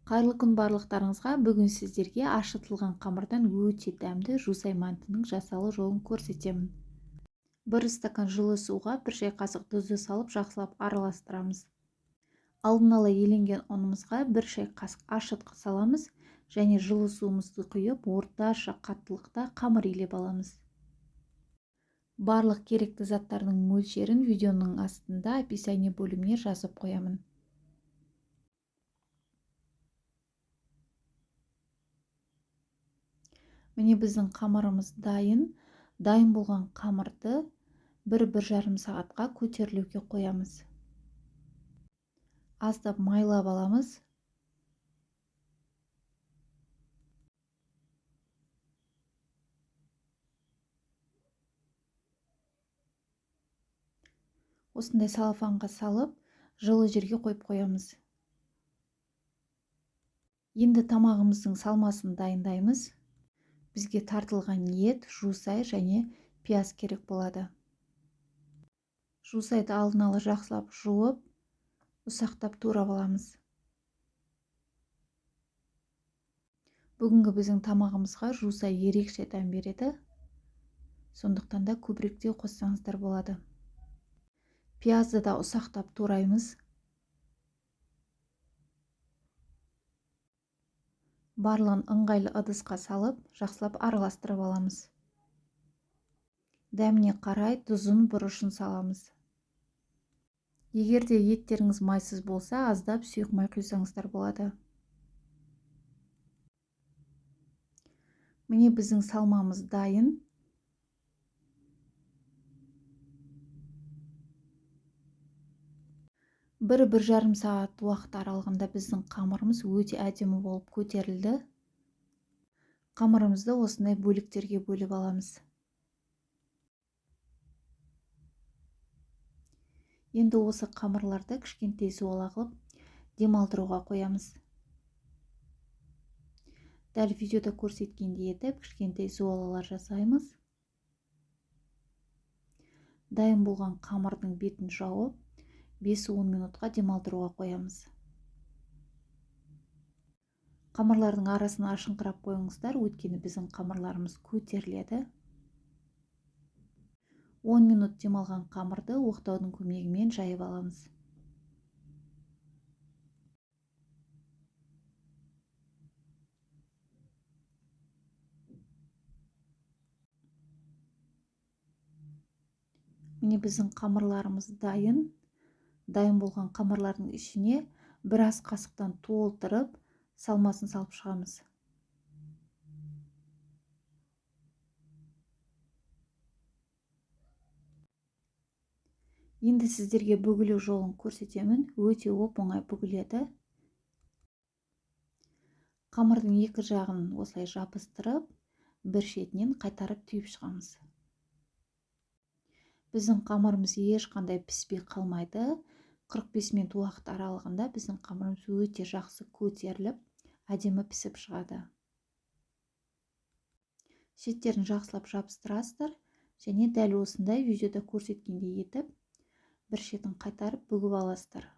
Қайырлы күн барлықтарыңызға. Бүгін сіздерге ашытылған қамырдан өте дәмді жусай мантының жасалу жолын көрсетемін. 1 стакан жылы суға 1 шай қасық тұзды салып жақсылап араластырамыз. Алдын ала еленген ұнымызға 1 шай қасық ашытқы саламыз және жылы суымызды құйып орташа қаттылықта қамыр илеп аламыз. Барлық керекті заттардың мөлшерін видеоның астында описание бөліміне жазып қоямын. Міне біздің қамырымыз дайын. Дайын болған қамырды 1-1,5 сағатқа көтерілуге қоямыз. Аздап майлап аламыз. Осындай салафанға салып, жылы жерге қойып қоямыз. Енді тамағымыздың салмасын дайындаймыз. Бізге тартылған ет, жусай және пияз керек болады. Жусайды алдын ала жақсылап жуып, ұсақтап турап аламыз. Бүгінгі біздің тамағымызға жусай ерекше дәм береді. Сондықтан да көбірек те қоссаңыздар болады. Пиязды да ұсақтап тураймыз. Барлығын ыңғайлы ыдысқа салып, жақсылап араластырып аламыз. Дәміне қарай тұзын бұрышын саламыз. Егер де еттеріңіз майсыз болса, аздап сұйық май құйсаңыздар болады. Міне біздің салмамыз дайын. бір 1,5 сағат уақыт аралығында біздің қамырымыз өте әдемі болып көтерілді. Қамырымызды осындай бөліктерге бөліп аламыз. Енді осы қамырларды кішкентай зуала қылып демалдыруға қоямыз. Дәл видеода көрсеткендей етіп кішкентай зуалалар жасаймыз. Дайын болған қамырдың бетін жауып 5-10 минутқа демалдыруға қоямыз. Қамырлардың арасын ашыңқырап қойыңыздар, өйткені біздің қамырларымыз көтеріледі. 10 минут демалған қамырды оқтаудың көмегімен жайып аламыз. Міне біздің қамырларымыз дайын. Дайын болған қамырлардың ішіне бір ас қасықтан толтырып, салмасын салып шығамыз. Енді сіздерге бүгілу жолын көрсетемін. Өте оп-оңай бүгіледі. Қамырдың екі жағын осылай жабыстырып, бір шетінен қайтарып түйіп шығамыз. Біздің қамырымыз ешқандай піспей қалмайды. 45 минут уақыт аралығында біздің қамырымыз өте жақсы көтеріліп, әдемі пісіп шығады. Шеттерін жақсылап жабыстырасыздар және дәл осындай видеода көрсеткендей етіп, бір шетін қайтарып бүгіп аласыздар.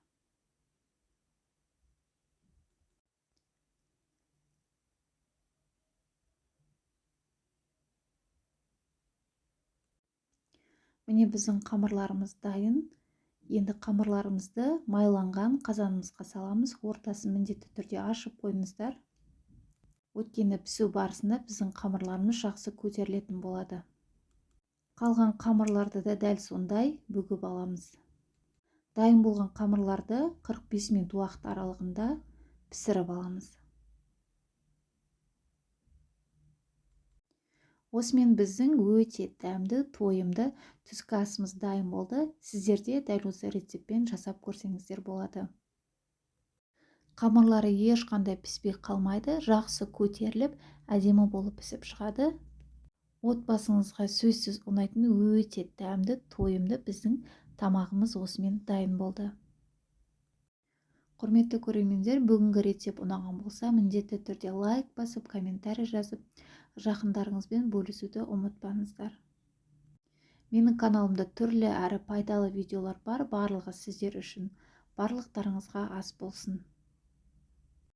Міне біздің қамырларымыз дайын. Енді қамырларымызды майланған қазанымызға саламыз. Ортасын міндетті түрде ашып қойыңыздар. Өйткені пісу барысында біздің қамырларымыз жақсы көтерілетін болады. Қалған қамырларды да дәл сондай бүгіп аламыз. Дайын болған қамырларды 45 минут уақыт аралығында пісіріп аламыз. Осымен біздің өте дәмді, тойымды түскі асымыз дайын болды. Сіздер де дәл осы рецептпен жасап көрсеңіздер болады. Қамырлары ешқандай піспей қалмайды, жақсы көтеріліп, әдемі болып пісіп шығады. Отбасыңызға сөзсіз ұнайтын өте дәмді, тойымды біздің тамағымыз осымен дайын болды. Құрметті көрермендер, бүгінгі рецепт ұнаған болса, міндетті түрде лайк басып, комментарий жазып, жақындарыңызбен бөлісуді ұмытпаңыздар. Менің каналымда түрлі әрі пайдалы видеолар бар, барлығы сіздер үшін. Барлықтарыңызға ас болсын.